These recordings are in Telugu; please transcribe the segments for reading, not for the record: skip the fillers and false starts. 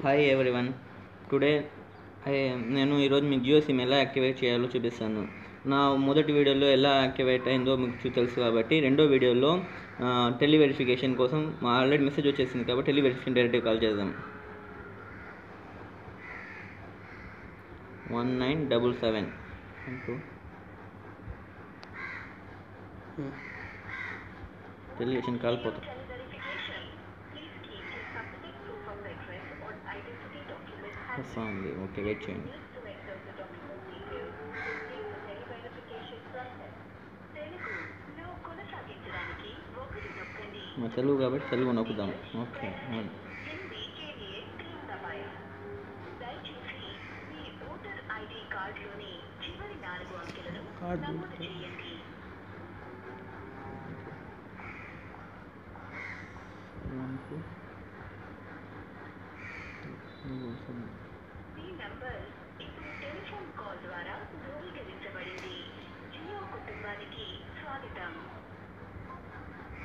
Hi everyone. టుడే నేను ఈరోజు మీకు జియో సిమ్ ఎలా యాక్టివేట్ చేయాలో చూపిస్తాను. నా మొదటి వీడియోలో ఎలా యాక్టివేట్ అయిందో మీకు తెలుసు కాబట్టి రెండో వీడియోలో టెలి వెరిఫికేషన్ కోసం ఆల్రెడీ మెసేజ్ వచ్చేసింది కాబట్టి టెలి వెరిఫికేషన్ డైరెక్ట్గా కాల్ చేద్దాం. 1977 టెలివిజన్ కాల్ పోతాం. వస్తుంది. ఓకే, వెయిట్ చేయండి. మా తెలుగు కాబట్టి తెలుగు నొక్కుదాం. ఓకే,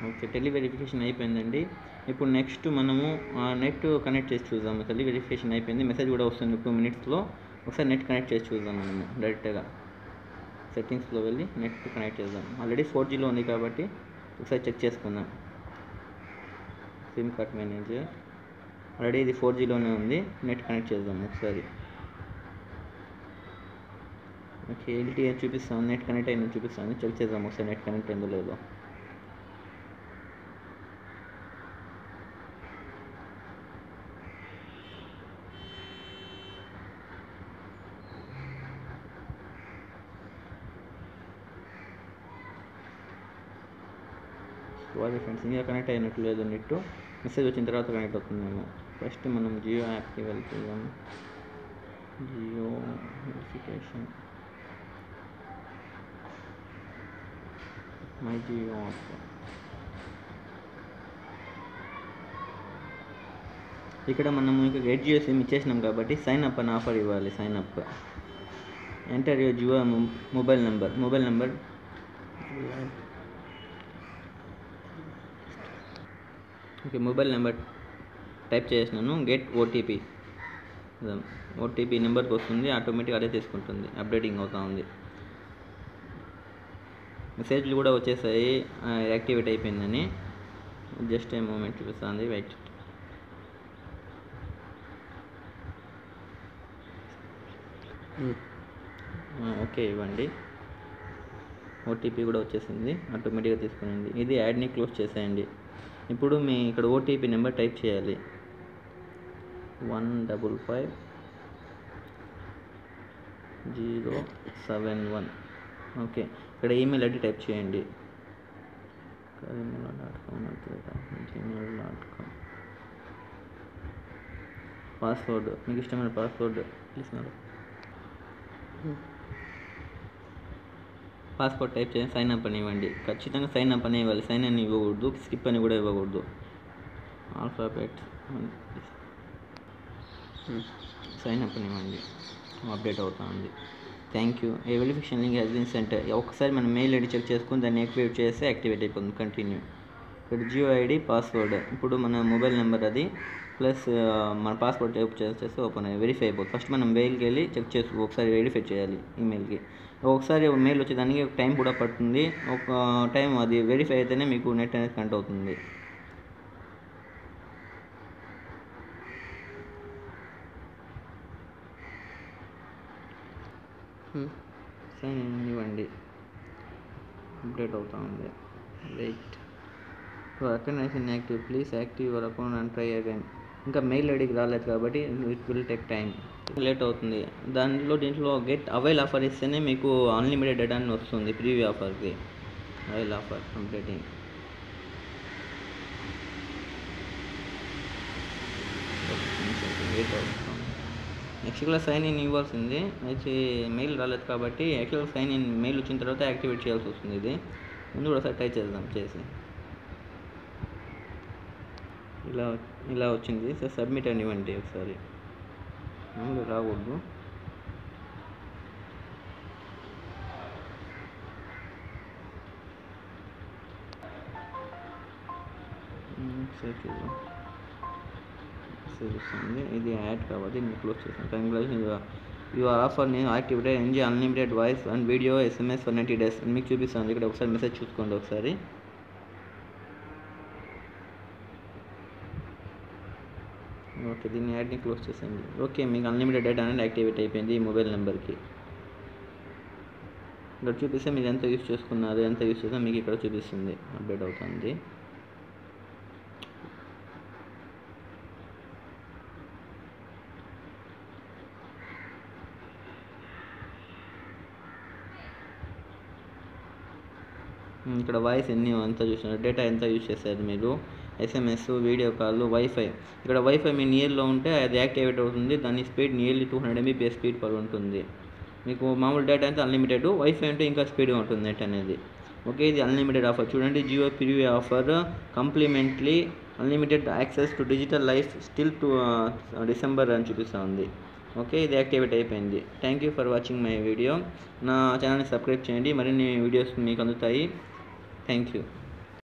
ఓకే, టెలి వెరిఫికేషన్ అయిపోయిందండి. ఇప్పుడు నెక్స్ట్ మనము నెట్ కనెక్ట్ చేసి చూద్దాము. టెలి వెరిఫికేషన్ అయిపోయింది, మెసేజ్ కూడా వస్తుంది 2 minutesలో. ఒకసారి నెట్ కనెక్ట్ చేసి చూద్దాం. మనము డైరెక్ట్గా సెట్టింగ్స్లో వెళ్ళి నెట్ కనెక్ట్ చేద్దాం. ఆల్రెడీ 4Gలో ఉంది కాబట్టి ఒకసారి చెక్ చేసుకుందాం. సిమ్ కార్డ్ మేనేజర్ ఆల్రెడీ ఇది 4Gలోనే ఉంది. నెట్ కనెక్ట్ చేద్దాం ఒకసారి. ఓకే, LTE చూపిస్తాను, నెట్ కనెక్ట్ అయిందని చూపిస్తాను. చెక్ చేద్దాం ఒకసారి నెట్ కనెక్ట్ అయిందో లేదో. సారీ ఫ్రెండ్స్, ఇంకా కనెక్ట్ అయినట్టు లేదు. నెట్ మెసేజ్ వచ్చిన తర్వాత కనెక్ట్ అవుతుందేమో. ఫస్ట్ మనం జియో యాప్కి వెళ్తున్నాం. Jio verification, my Jio app. ఇక్కడ మనము ఇంకా 8 జియో సిమ్ ఇచ్చేసినాం కాబట్టి సైన్ అప్ అని ఆఫర్ ఇవ్వాలి. Sign up, enter your Jio mobile number. Okay, mobile number type చేసినాను. గెట్ ఓటీపీ నెంబర్కి వస్తుంది. ఆటోమేటిక్ అదే తీసుకుంటుంది. అప్డేటింగ్ అవుతూ ఉంది. మెసేజ్లు కూడా వచ్చేసాయి యాక్టివేట్ అయిపోయిందని. జస్ట్ ఏ మూమెంట్ చూపిస్తుంది. వెయిట్. ఓకే, ఇవ్వండి. ఓటీపీ కూడా వచ్చేసింది, ఆటోమేటిక్గా తీసుకునింది. ఇది యాడ్ని క్లోజ్ చేసేయండి. ఇప్పుడు మీ ఇక్కడ ఓటీపీ నెంబర్ టైప్ చేయాలి. 155071. ఓకే, ఇక్కడ ఈమెయిల్ ఐడి టైప్ చేయండి. karimula.com@gmail.com. పాస్వర్డ్ మీకు ఇష్టమైన పాస్వర్డ్ ఇస్తున్నారు. పాస్వర్డ్ టైప్ చేసి సైన్ అప్ అని ఇవ్వండి. ఖచ్చితంగా సైన్ అప్ అని ఇవ్వాలి. సైన్ అని ఇవ్వకూడదు, స్కిప్ అని కూడా ఇవ్వకూడదు. ఆల్ఫాబెట్ సైన్ అప్ అని ఇవ్వండి. అప్డేట్ అవుతా ఉంది. Thank you. A verification link has been sent. ఒకసారి మనం మెయిల్ ఐడి చెక్ చేసుకుని దాన్ని యాక్టివేట్ చేస్తే యాక్టివేట్ అయిపోతుంది. కంటిన్యూ. ఇక్కడ జియో ఐడి పాస్వర్డ్, ఇప్పుడు మన మొబైల్ నెంబర్ అది ప్లస్ మన పాస్వర్డ్ టైప్ చేస్తే ఓపెన్ వెరిఫై అయిపోతుంది. ఫస్ట్ మనం మెయిల్కి వెళ్ళి చెక్ చేసుకో, ఒకసారి వెరిఫై చేయాలి ఈమెయిల్కి. ఒకసారి మెయిల్ వచ్చేదానికి టైం కూడా పడుతుంది. ఒక టైం అది వెరిఫై అయితేనే మీకు నెట్ అనేది కనెక్ట్ అవుతుంది. సైన్ ఇవ్వండి. అప్డేట్ అవుతా ఉంది. Wait. Account active, please active your account and try again. ఇంకా మెయిల్ ఐడికి రాలేదు కాబట్టి it will take time, late అవుతుంది. దీంట్లో గెట్ అవైల్ ఆఫర్ ఇస్తేనే మీకు అన్లిమిటెడ్ డేటా అని వస్తుంది. ప్రీవ్యూ ఆఫర్కి అవైల్ ఆఫర్ కంప్లీటింగ్. యాక్చువల్గా సైన్ ఇన్ ఇవ్వాల్సింది, అయితే మెయిల్ రాలేదు కాబట్టి యాక్చువల్గా సైన్ ఇన్ మెయిల్ వచ్చిన తర్వాత యాక్టివేట్ చేయాల్సి వస్తుంది. ఇది ముందు కూడా ఒకసారి ట్రై చేద్దాం. చేసి ఇలా వచ్చింది. సార్ సబ్మిట్ అని ఇవ్వండి ఒకసారి. ముందు రాకూడదు. మెసేజ్ వస్తుంది. ఇది యాడ్ కాబట్టి నేను క్లోజ్ చేస్తాను. కంగ్రాచులేషన్ యువర్ ఆఫర్ నేను activated enjoy unlimited voice and video SMS for 90 days మీకు చూపిస్తుంది. ఇక్కడ ఒకసారి మెసేజ్ చూసుకోండి ఒకసారి. ఓకే, దీన్ని యాడ్ని క్లోజ్ చేసేయండి. ఓకే, మీకు అన్లిమిటెడ్ డేటా అనేది యాక్టివేట్ అయిపోయింది ఈ మొబైల్ నెంబర్కి. ఇక్కడ చూపిస్తే మీరు ఎంత యూస్ చేసుకున్నారు, ఎంత యూస్ చేస్తే మీకు ఇక్కడ చూపిస్తుంది, అప్డేట్ అవుతుంది. ఇక్కడ వాయిస్ ఎన్ని ఎంత చూసినారు, డేటా ఎంత యూజ్ చేశారు మీరు, SMS, వీడియో కాల్, వైఫై. ఇక్కడ వైఫై మీ నియర్లో ఉంటే అది యాక్టివేట్ అవుతుంది. దాని speed nearly 200 MBps speed per ఉంటుంది. మీకు మామూలు డేటా అయితే అన్లిమిటెడ్, వైఫై అంటే ఇంకా స్పీడ్గా ఉంటుంది నెట్ అనేది. ఓకే, ఇది అన్లిమిటెడ్ ఆఫర్ చూడండి. Jio preview offer complimentary unlimited access to digital life still to December అని చూపిస్తూ ఉంది. ఓకే, ఇది యాక్టివేట్ అయిపోయింది. Thank you for watching my video. నా ఛానల్ని సబ్స్క్రైబ్ చేయండి, మరిన్ని వీడియోస్ మీకు అందుతాయి. Thank you.